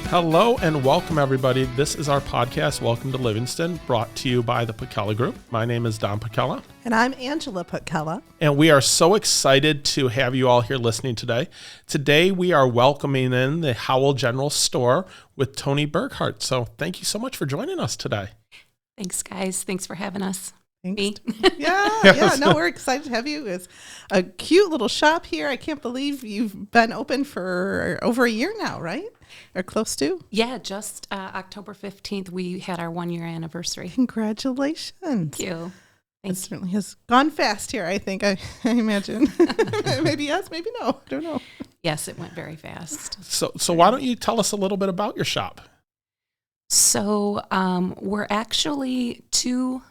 Hello and welcome, everybody. This is our podcast, Welcome to Livingston, brought to you by the Putkela Group. My name is Don Putkela. And I'm Angela Putkela. And we are so excited to have you all here listening today. Today, we are welcoming in the Howell General Store with Toni Burghardt. So thank you so much for joining us today. Thanks, guys. Thanks for having us. Thanks. No, we're excited to have you. It's a cute little shop here. I can't believe you've been open for over a year now, right? Or close to? Yeah, just October 15th, we had our 1-year anniversary. Congratulations. Thank you. It certainly has gone fast here, I think, I imagine. Maybe yes, maybe no. I don't know. Yes, it went very fast. So why don't you tell us a little bit about your shop? So we're actually two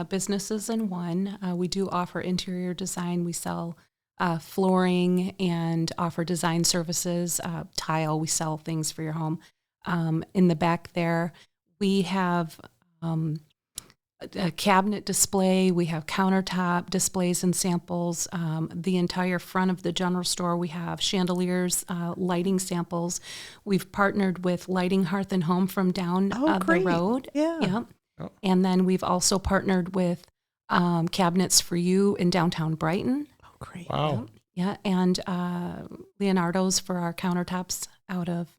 businesses in one. We do offer interior design. We sell flooring and offer design services, tile. We sell things for your home. In the back there, we have a cabinet display. We have countertop displays and samples. The entire front of the general store, we have chandeliers, lighting samples. We've partnered with Lighting Hearth and Home from down the road. Yeah. Yep. Oh. And then we've also partnered with Cabinets for You in downtown Brighton. Oh, great. Wow. Yeah, and Leonardo's for our countertops out of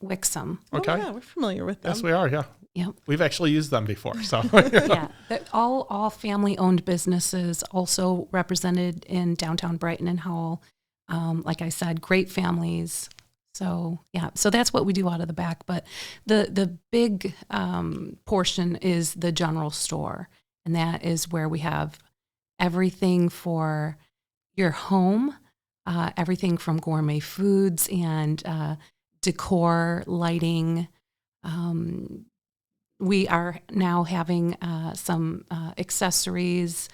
Wixom. Okay. Oh, yeah, we're familiar with them. Yes, we are, yeah. Yep. We've actually used them before. So Yeah, all family-owned businesses also represented in downtown Brighton and Howell. Like I said, great families. So, yeah, so that's what we do out of the back. But the big portion is the general store, and that is where we have everything for your home, everything from gourmet foods and decor, lighting. We are now having some accessories,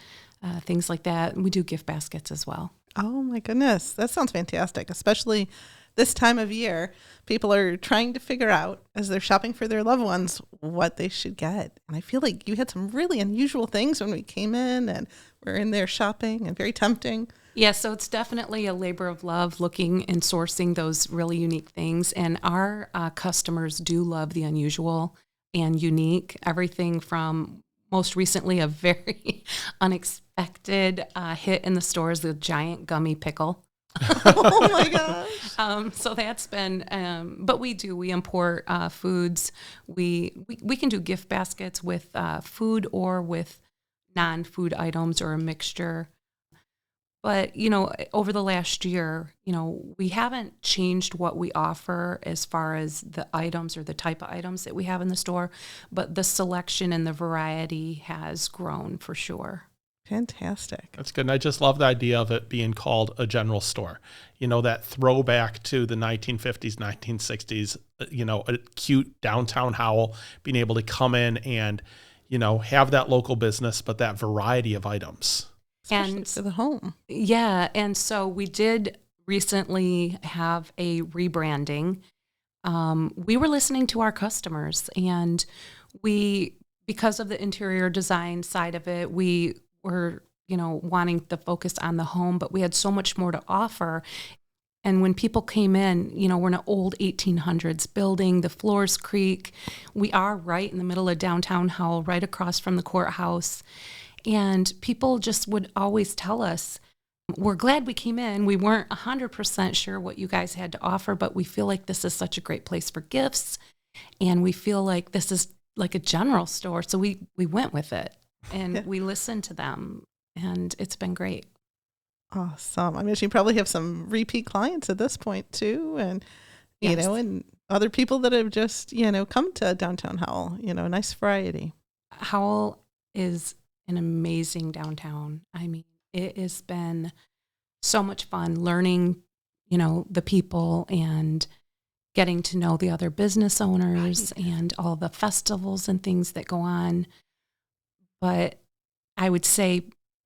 things like that. We do gift baskets as well. Oh, my goodness. That sounds fantastic, especially this time of year. People are trying to figure out, as they're shopping for their loved ones, what they should get. And I feel like you had some really unusual things when we came in and we're in there shopping, and very tempting. Yeah, so it's definitely a labor of love looking and sourcing those really unique things. And our customers do love the unusual and unique. Everything from most recently a very unexpected hit in the stores, the giant gummy pickle. Oh my gosh. So that's been, but we import foods. We can do gift baskets with food or with non-food items or a mixture. But, over the last year, we haven't changed what we offer as far as the items or the type of items that we have in the store, but the selection and the variety has grown for sure. Fantastic. that's good. And I just love the idea of it being called a general store. That throwback to the 1950s, 1960s, a cute downtown Howell, being able to come in and, have that local business, but that variety of items. Especially And for the home. yeah, and so we did recently have a rebranding. We were listening to our customers, and because of the interior design side of it, we were, wanting to focus on the home, but we had so much more to offer. And when people came in, we're in an old 1800s building, the floors creak. We are right in the middle of downtown Howell, right across from the courthouse. And people just would always tell us, we're glad we came in. We weren't 100% sure what you guys had to offer, but we feel like this is such a great place for gifts. And we feel like this is like a general store. So we went with it, and we listened to them, and it's been great. Awesome. I mean, you probably have some repeat clients at this point too. And, Yes. and other people that have just, come to downtown Howell, a nice variety. Howell is an amazing downtown. I mean, it has been so much fun learning, the people and getting to know the other business owners and all the festivals and things that go on. But I would say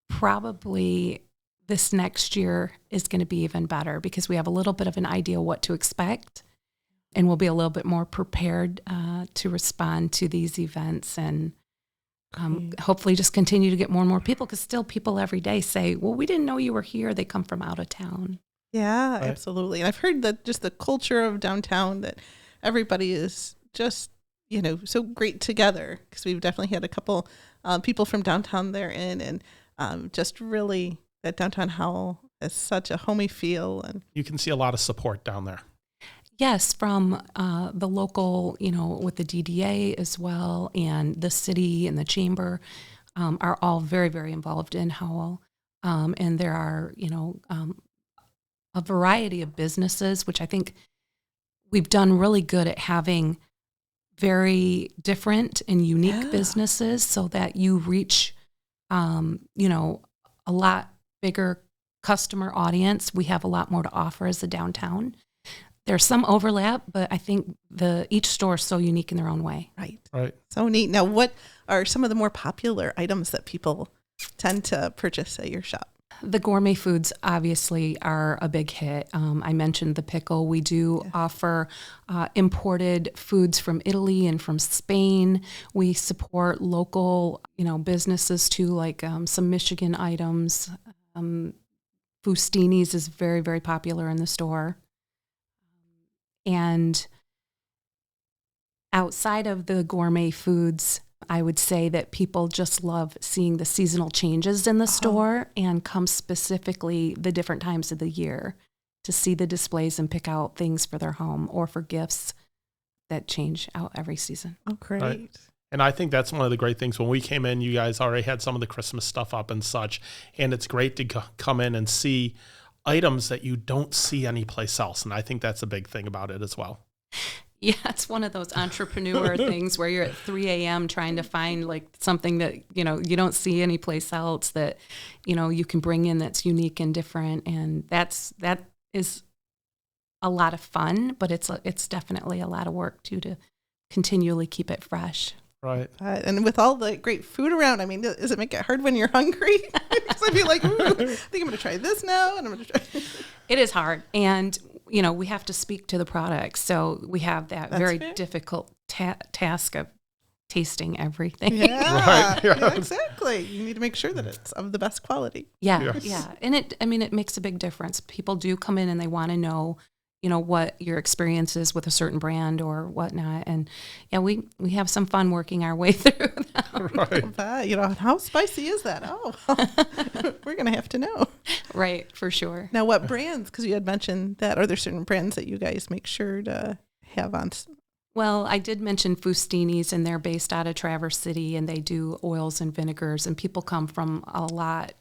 probably this next year is going to be even better because we have a little bit of an idea what to expect, and we'll be a little bit more prepared to respond to these events and hopefully just continue to get more and more people, because still people every day say, well, we didn't know you were here. They come from out of town. Yeah, Right. absolutely. And I've heard that just the culture of downtown, that everybody is just, so great together, because we've definitely had a couple people from downtown there and just really that downtown Howell has such a homey feel. And You can see a lot of support down there. Yes, from the local, with the DDA as well, and the city and the chamber are all very, very involved in Howell. And there are, a variety of businesses, which I think we've done really good at having very different and unique businesses so that you reach, a lot bigger customer audience. We have a lot more to offer as a downtown. There's some overlap, but I think each store is so unique in their own way. Right. So neat. Now, what are some of the more popular items that people tend to purchase at your shop? The gourmet foods obviously are a big hit. I mentioned the pickle. We do offer imported foods from Italy and from Spain. We support local, businesses too, like some Michigan items. Fustini's is very, very popular in the store. And outside of the gourmet foods, I would say that people just love seeing the seasonal changes in the store and come specifically the different times of the year to see the displays and pick out things for their home or for gifts that change out every season. Oh, great. Right. And I think that's one of the great things. When we came in, you guys already had some of the Christmas stuff up and such. And it's great to come in and see items that you don't see anyplace else. And I think that's a big thing about it as well. Yeah, it's one of those entrepreneur things where you're at 3 a.m. trying to find like something that, you don't see anyplace else that, you can bring in that's unique and different. And that is a lot of fun, but it's definitely a lot of work too, to continually keep it fresh. Right. And with all the great food around, does it make it hard when you're hungry? Because I'd be like, I think I'm going to try this now. And I'm going to try. It is hard. And, we have to speak to the products. So we have that very difficult task of tasting everything. Yeah, right. Yeah, exactly. You need to make sure that it's of the best quality. Yeah. And it makes a big difference. People do come in and they want to know, what your experience is with a certain brand or whatnot. And yeah, we have some fun working our way through them. Right. How spicy is that? Oh, we're going to have to know. Right, for sure. Now, what brands, because you had mentioned that, are there certain brands that you guys make sure to have on? Well, I did mention Fustini's, and they're based out of Traverse City, and they do oils and vinegars, and people come from a lot,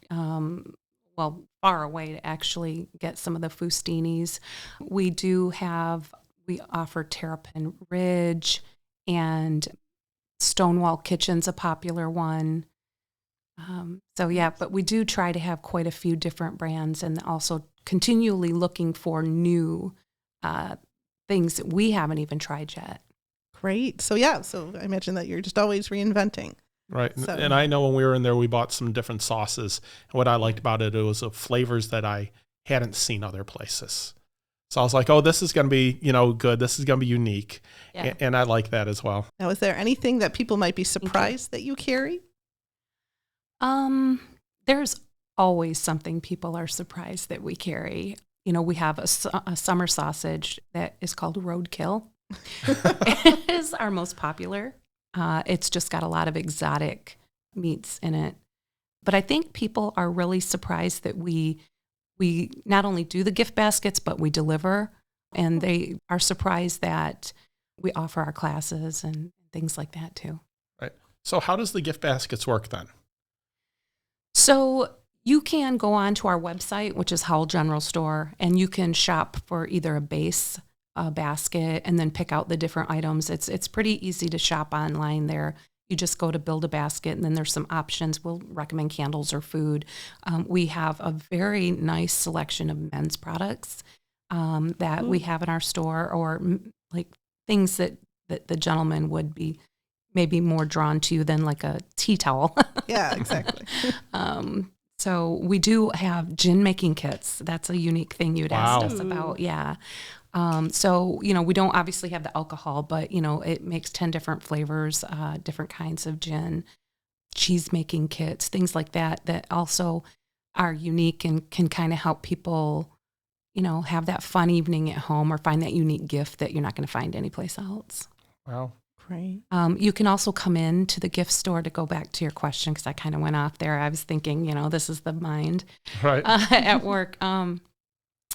far away to actually get some of the Fustini's. We offer Terrapin Ridge, and Stonewall Kitchen's a popular one. But we do try to have quite a few different brands, and also continually looking for new things that we haven't even tried yet. Great. So I imagine that you're just always reinventing. Right. So. And I know when we were in there, we bought some different sauces. And what I liked about it was the flavors that I hadn't seen other places. So I was like, oh, this is going to be, good. This is going to be unique. Yeah. And I like that as well. Now, is there anything that people might be surprised that you carry? There's always something people are surprised that we carry. We have a summer sausage that is called Roadkill. It is our most popular. It's just got a lot of exotic meats in it. But I think people are really surprised that we not only do the gift baskets, but we deliver. And they are surprised that we offer our classes and things like that too. Right. So how does the gift baskets work then? So you can go on to our website, which is Howell General Store, and you can shop for either a base basket and then pick out the different items. It's pretty easy to shop online there. You just go to build a basket, and then there's some options. We'll recommend candles or food. We have a very nice selection of men's products that we have in our store, or like things that the gentleman would be maybe more drawn to than like a tea towel. Yeah, exactly. So we do have gin making kits. That's a unique thing you'd asked us about. Yeah. So, we don't obviously have the alcohol, but, it makes 10 different flavors, different kinds of gin, cheese making kits, things like that also are unique and can kind of help people, have that fun evening at home or find that unique gift that you're not going to find anyplace else. Wow. Great. You can also come in to the gift store, to go back to your question, because I kind of went off there. I was thinking, this is the mind Right. at work.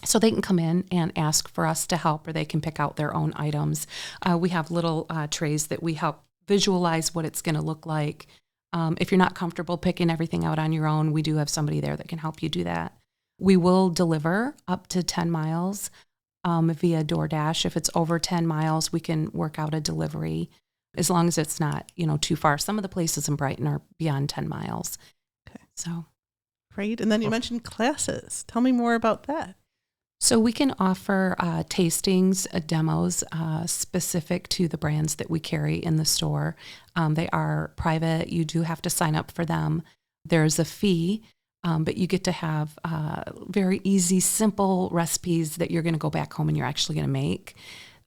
So they can come in and ask for us to help, or they can pick out their own items. We have little trays that we help visualize what it's going to look like. If you're not comfortable picking everything out on your own, we do have somebody there that can help you do that. We will deliver up to 10 miles via DoorDash. If it's over 10 miles, we can work out a delivery, as long as it's not, too far. Some of the places in Brighton are beyond 10 miles. Okay. So Great. And then you mentioned classes. Tell me more about that. So we can offer tastings, demos specific to the brands that we carry in the store. They are private. You do have to sign up for them. There's a fee, but you get to have very easy, simple recipes that you're going to go back home and you're actually going to make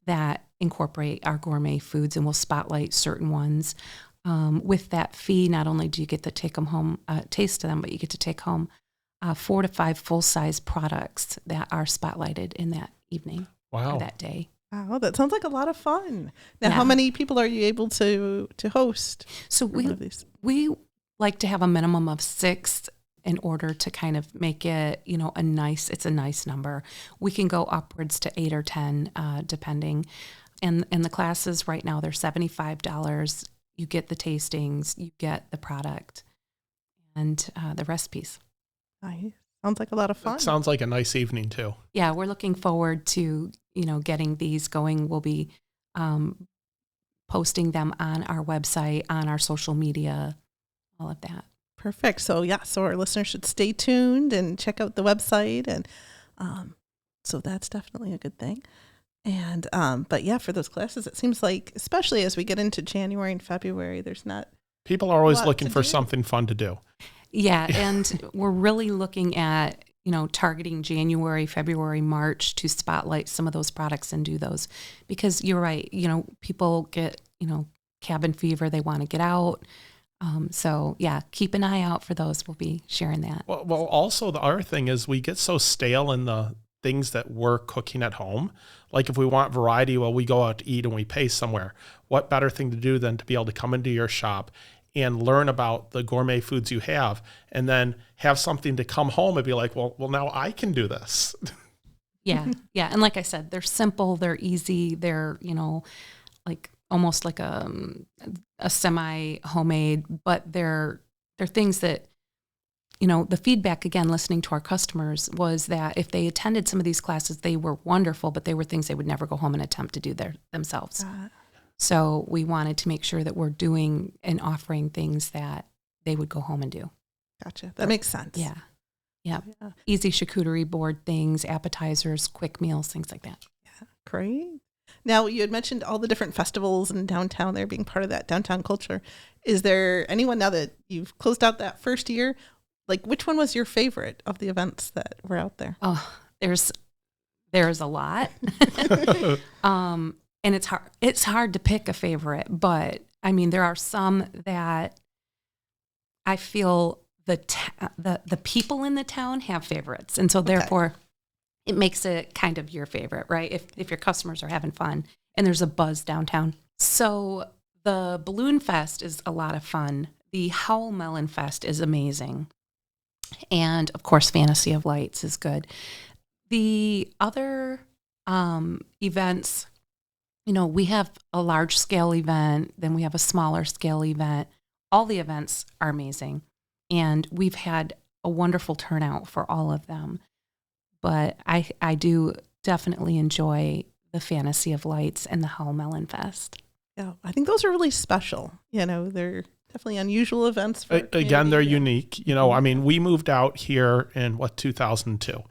that incorporate our gourmet foods, and we'll spotlight certain ones. With that fee, not only do you get to take them home, taste them, but you get to take home 4 to 5 full-size products that are spotlighted in that evening or that day. Wow, that sounds like a lot of fun. Now, Yeah. how many people are you able to host? So one of these? we like to have a minimum of 6 in order to kind of make it, it's a nice number. We can go upwards to 8 or 10, depending. And the classes right now, they're $75. You get the tastings, you get the product, and the recipes. Nice. Sounds like a lot of fun. It sounds like a nice evening too. Yeah, we're looking forward to, getting these going. We'll be posting them on our website, on our social media, all of that. Perfect. So our listeners should stay tuned and check out the website. And so that's definitely a good thing. And but yeah, for those classes, it seems like, especially as we get into January and February, there's not. People are always lot looking to for do. something fun to do. Yeah, and we're really looking at, targeting January, February, March to spotlight some of those products and do those. Because you're right, people get, cabin fever, they want to get out. So yeah, keep an eye out for those. We'll be sharing that. Well, also the other thing is we get so stale in the things that we're cooking at home. Like if we want variety, well, we go out to eat and we pay somewhere. What better thing to do than to be able to come into your shop and learn about the gourmet foods you have, and then have something to come home and be like, well, now I can do this. Yeah. Yeah. And like I said, they're simple, they're easy, they're, like almost like a semi homemade, but they're things that, the feedback, again, listening to our customers, was that if they attended some of these classes, they were wonderful, but they were things they would never go home and attempt to do themselves. So we wanted to make sure that we're doing and offering things that they would go home and do. Gotcha. That makes sense. Yeah. Yeah. Yeah. Easy charcuterie board things, appetizers, quick meals, things like that. Yeah. Great. Now, you had mentioned all the different festivals in downtown there being part of that downtown culture. Is there anyone, now that you've closed out that first year, like which one was your favorite of the events that were out there? Oh, there's a lot. And it's hard to pick a favorite, but I mean, there are some that I feel the people in the town have favorites. And so therefore it makes it kind of your favorite, right? If your customers are having fun and there's a buzz downtown. So the Balloon Fest is a lot of fun. The Howl Melon Fest is amazing. And of course, Fantasy of Lights is good. The other events, we have a large scale event, then we have a smaller scale event. All the events are amazing. And we've had a wonderful turnout for all of them. But I do definitely enjoy the Fantasy of Lights and the Howl Melon Fest. Yeah, I think those are really special. They're definitely unusual events. For Again, they're unique. I mean, we moved out here in 2002,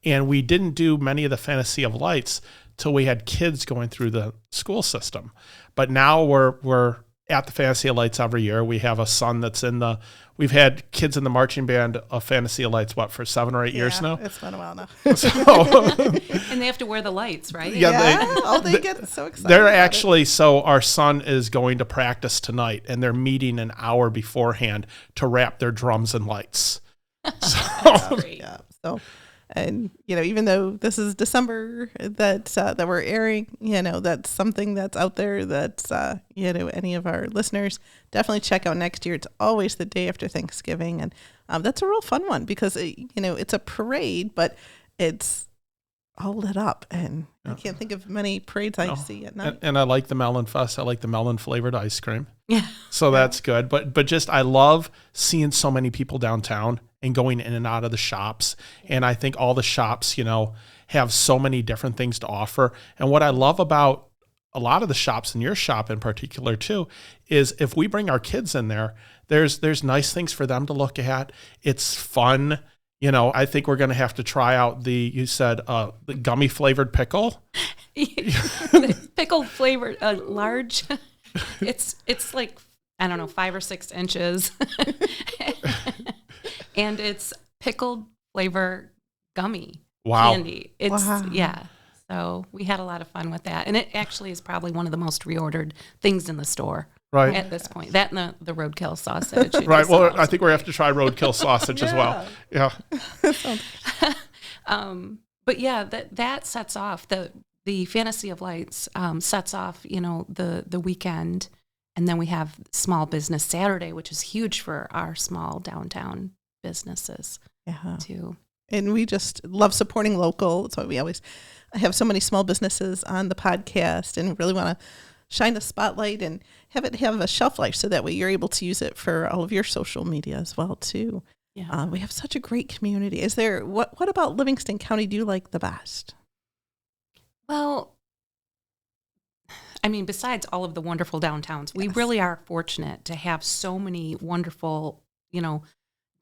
and we didn't do many of the Fantasy of Lights till we had kids going through the school system. But now we're at the Fantasy of Lights every year. We have a son that's we've had kids in the marching band of Fantasy of Lights, for 7 or 8 years now? It's been a while now. And they have to wear the lights, right? Yeah. They get so excited. They're about actually, so our son is going to practice tonight, and they're meeting an hour beforehand to wrap their drums in lights. So, Great. Yeah. So, And, even though this is December that we're airing, that's something that's out there that's, any of our listeners definitely check out next year. It's always the day after Thanksgiving. And that's a real fun one because, it's a parade, but it's all lit up. And I can't think of many parades I see at night. And I like the Melon Fest. I like the melon flavored ice cream. Yeah. So that's good. But just, I love seeing so many people downtown and going in and out of the shops. And I think all the shops, have so many different things to offer. And what I love about a lot of the shops, and your shop in particular too, is if we bring our kids in there, there's nice things for them to look at. It's fun. I think we're going to have to try out you said the gummy flavored pickle. Pickle flavored, large. It's like, I don't know, 5 or 6 inches. And it's pickled flavor gummy candy. Yeah. So we had a lot of fun with that. And it actually is probably one of the most reordered things in the store. Right. At this point. That and the roadkill sausage. Right. Well, I think we have to try roadkill sausage as well. Yeah. But yeah, that sets off the Fantasy of Lights sets off, the weekend. And then we have Small Business Saturday, which is huge for our small downtown businesses too. And we just love supporting local. That's why we always have so many small businesses on the podcast and really want to shine a spotlight and have it have a shelf life so that way you're able to use it for all of your social media as well too. Yeah. We have such a great community. Is there, what about Livingston County do you like the best? Well, I mean, besides all of the wonderful downtowns, we really are fortunate to have so many wonderful,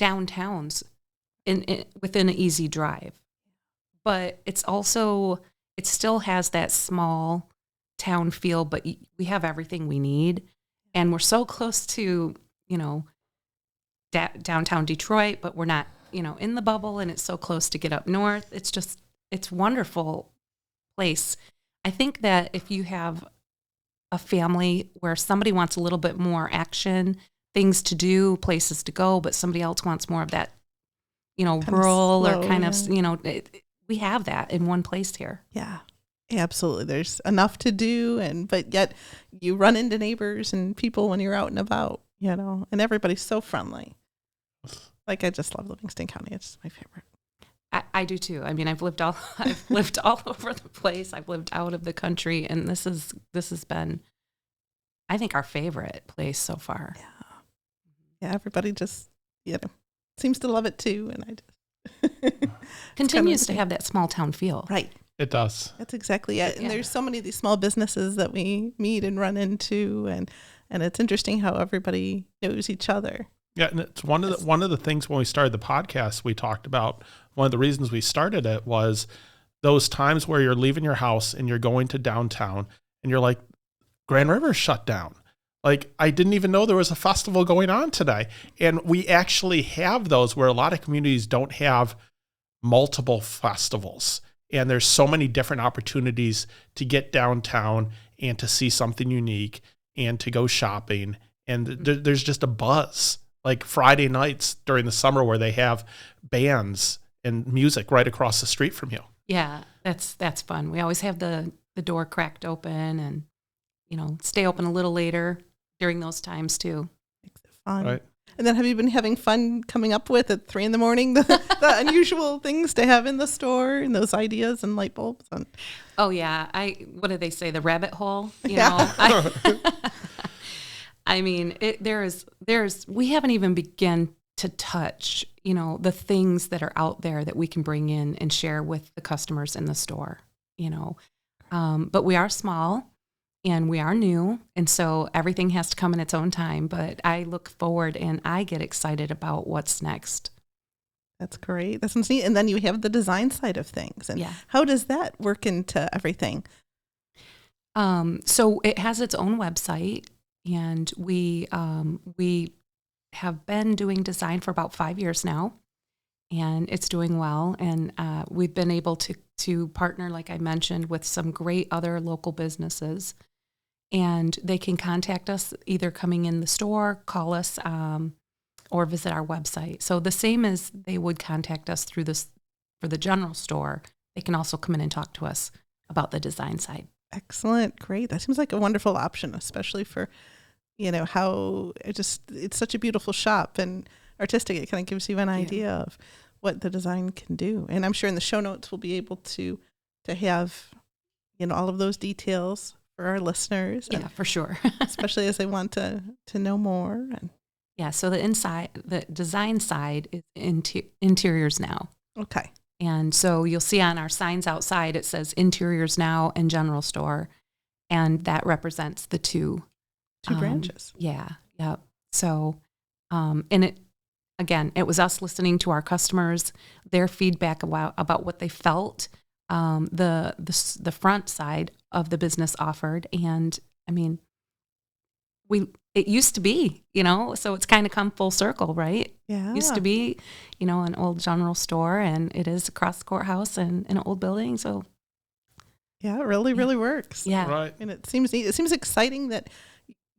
downtowns within an easy drive. But it's also, it still has that small town feel, but we have everything we need. And we're so close to, downtown Detroit, but we're not, in the bubble, and it's so close to get up north. It's wonderful place. I think that if you have a family where somebody wants a little bit more action, things to do, places to go, but somebody else wants more of that, rural or kind of, we have that in one place here. Yeah, absolutely. There's enough to do, but yet you run into neighbors and people when you're out and about, and everybody's so friendly. Like, I just love Livingston County. It's my favorite. I do too. I mean, I've lived all over the place. I've lived out of the country, and this has been, I think, our favorite place so far. Yeah. Everybody just, seems to love it too, and I just continues to have that small town feel. Right. It does. That's exactly it. And there's so many of these small businesses that we meet and run into, and it's interesting how everybody knows each other. Yeah, and it's one of the things when we started the podcast we talked about. One of the reasons we started it was those times where you're leaving your house and you're going to downtown and you're like, Grand River's shut down. Like, I didn't even know there was a festival going on today. And we actually have those where a lot of communities don't have multiple festivals. And there's so many different opportunities to get downtown and to see something unique and to go shopping. And there's just a buzz. Like Friday nights during the summer where they have bands and music right across the street from you. Yeah, that's fun. We always have the door cracked open and, stay open a little later during those times too. Makes it fun. Right. And then have you been having fun coming up with at 3 a.m, the unusual things to have in the store and those ideas and light bulbs? Oh yeah. What do they say? The rabbit hole, I mean, we haven't even begun to touch, the things that are out there that we can bring in and share with the customers in the store, but we are small and we are new. And so everything has to come in its own time, but I look forward and I get excited about what's next. That's great. That's neat. And then you have the design side of things. And how does that work into everything? So it has its own website. And we have been doing design for about 5 years now, and it's doing well. And we've been able to partner, like I mentioned, with some great other local businesses. And they can contact us either coming in the store, call us, or visit our website. So the same as they would contact us through for the general store, they can also come in and talk to us about the design side. Excellent. Great. That seems like a wonderful option, especially for, how it's such a beautiful shop and artistic. It kind of gives you an idea of what the design can do. And I'm sure in the show notes we'll be able to have, all of those details for our listeners. Yeah, for sure. Especially as they want to know more. And yeah, so the design side is interiors now. okay. And so you'll see on our signs outside, it says interiors now and general store. And that represents the two branches. Yeah. Yep. So, and it was us listening to our customers, their feedback about what they felt, the front side of the business offered. And I mean, it used to be, so it's kind of come full circle, right? Yeah. It used to be, an old general store, and it is across the courthouse and an old building. So yeah, it really, really works. Yeah. Right. And it seems exciting that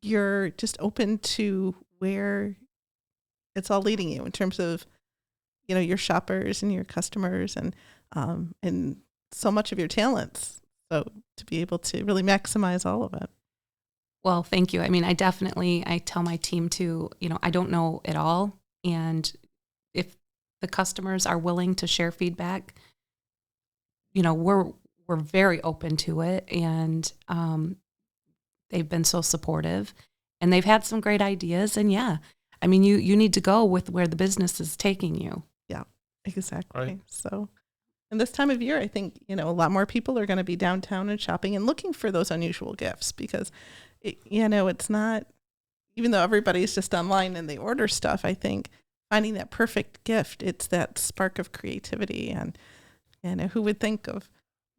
you're just open to where it's all leading you in terms of, your shoppers and your customers and so much of your talents. So to be able to really maximize all of it. Well, thank you. I mean, I tell my team to, I don't know it all. And if the customers are willing to share feedback, we're very open to it. And they've been so supportive and they've had some great ideas. And yeah, I mean, you need to go with where the business is taking you. Yeah, exactly. Right. So, and this time of year, I think, a lot more people are going to be downtown and shopping and looking for those unusual gifts because, it's not, even though everybody's just online and they order stuff, I think finding that perfect gift, it's that spark of creativity. And, who would think of,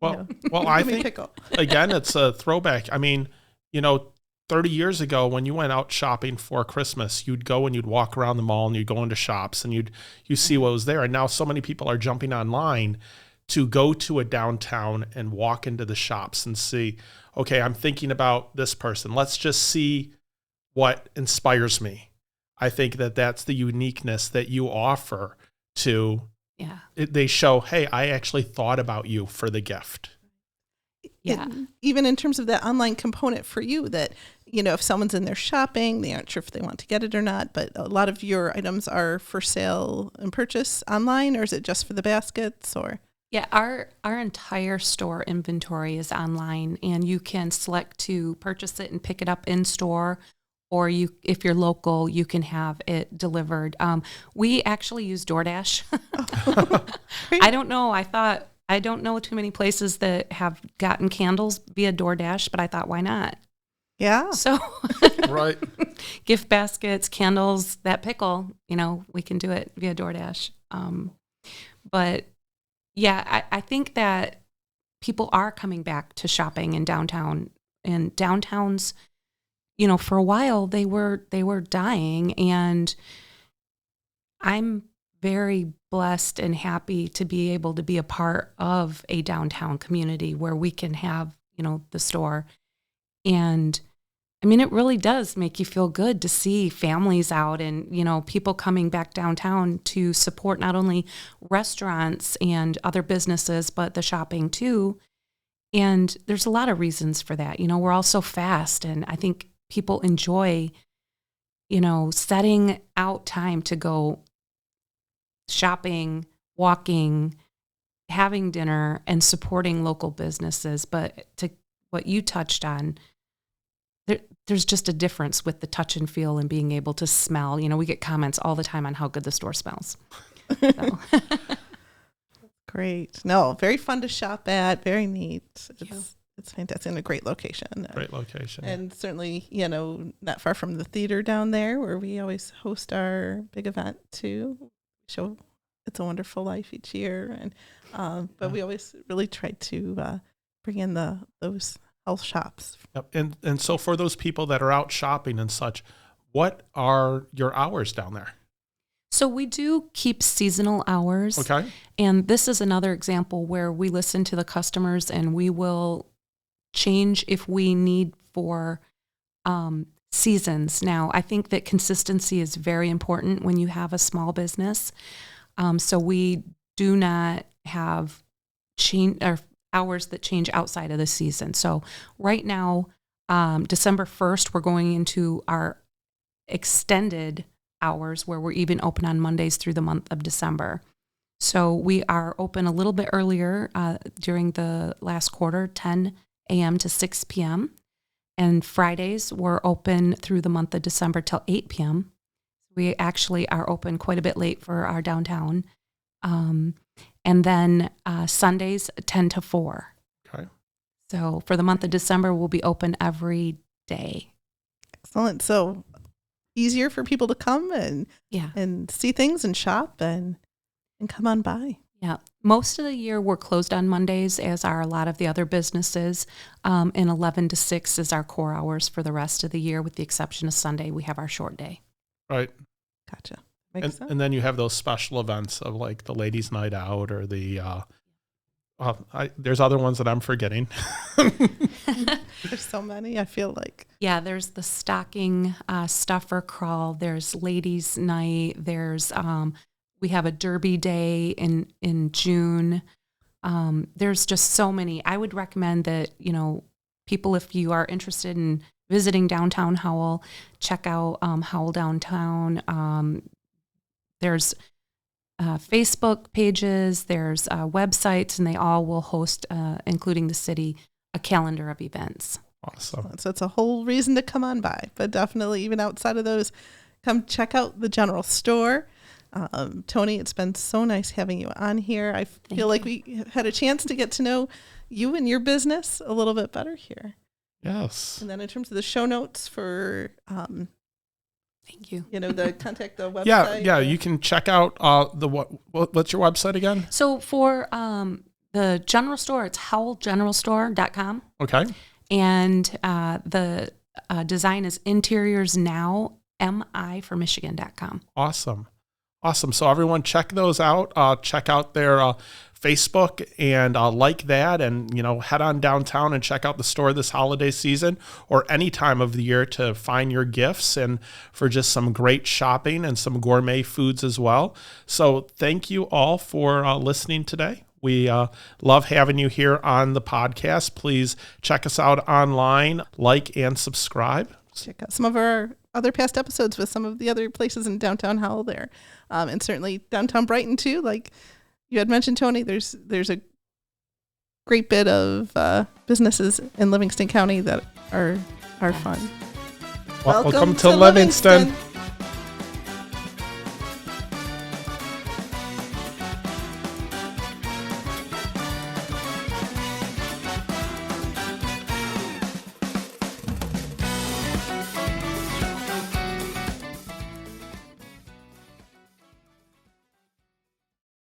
Well, I think, pickle. again, it's a throwback. I mean, 30 years ago when you went out shopping for Christmas, you'd go and you'd walk around the mall and you'd go into shops and you see what was there. And now so many people are jumping online to go to a downtown and walk into the shops and see, okay, I'm thinking about this person. Let's just see what inspires me. I think that's the uniqueness that you offer to, they show, hey, I actually thought about you for the gift. Yeah. Even in terms of that online component for you that, if someone's in there shopping, they aren't sure if they want to get it or not, but a lot of your items are for sale and purchase online, or is it just for the baskets or? Yeah, our entire store inventory is online, and you can select to purchase it and pick it up in store, or if you're local, you can have it delivered. We actually use DoorDash. I don't know. I don't know too many places that have gotten candles via DoorDash, but I thought, why not? Yeah. So, Right. Gift baskets, candles, that pickle, we can do it via DoorDash. But yeah, I think that people are coming back to shopping in downtown, and downtowns, for a while they were dying, and I'm very blessed and happy to be able to be a part of a downtown community where we can have, the store. And I mean, it really does make you feel good to see families out and, people coming back downtown to support not only restaurants and other businesses, but the shopping too. And there's a lot of reasons for that. We're all so fast, and I think people enjoy, setting out time to go shopping, walking, having dinner, and supporting local businesses. But to what you touched on, there's just a difference with the touch and feel and being able to smell. We get comments all the time on how good the store smells. So. Great. No, very fun to shop at. Very neat. It's fantastic, and a great location. Great location. And certainly, not far from the theater down there where we always host our big event too. Show It's a Wonderful Life each year. And but we always really try to bring in those health shops. Yep. And so for those people that are out shopping and such, what are your hours down there? So we do keep seasonal hours. Okay. And this is another example where we listen to the customers and we will change if we need for seasons. Now, I think that consistency is very important when you have a small business. So we do not have hours that change outside of the season. So right now, December 1st, we're going into our extended hours where we're even open on Mondays through the month of December. So we are open a little bit earlier during the last quarter, 10 a.m. to 6 p.m. And Fridays, we're open through the month of December till 8 p.m. We actually are open quite a bit late for our downtown. And then Sundays, 10 to 4. Okay. So for the month of December, we'll be open every day. Excellent. So easier for people to come and see things and shop and come on by. Yeah. Most of the year we're closed on Mondays, as are a lot of the other businesses. And 11 to 6 is our core hours for the rest of the year, with the exception of Sunday. We have our short day. Right. Gotcha. Makes sense. And then you have those special events of like the ladies' night out or the there's other ones that I'm forgetting. There's so many, I feel like. Yeah, there's the stocking stuffer crawl. There's ladies' night. There's we have a derby day in June. There's just so many. I would recommend that, people, if you are interested in visiting downtown Howell, check out Howell Downtown. There's Facebook pages, there's websites, and they all will host, including the city, a calendar of events. Awesome. So it's a whole reason to come on by. But definitely, even outside of those, come check out the general store. Toni, it's been so nice having you on here. I feel like we had a chance to get to know you and your business a little bit better here. Yes. And then in terms of the show notes for, thank you. The contact the website. Yeah. You can check out what's your website again? So for the general store, it's howellgeneralstore.com. Okay. And the design is Interiors Now, MI for Michigan.com. Awesome. So everyone check those out. Check out their Facebook and like that, and head on downtown and check out the store this holiday season or any time of the year to find your gifts and for just some great shopping and some gourmet foods as well. So thank you all for listening today. We love having you here on the podcast. Please check us out online, like and subscribe. Check out some of our other past episodes with some of the other places in downtown Howell there. And certainly downtown Brighton too. Like you had mentioned, Toni, there's a great bit of businesses in Livingston County that are fun. Welcome to Livingston.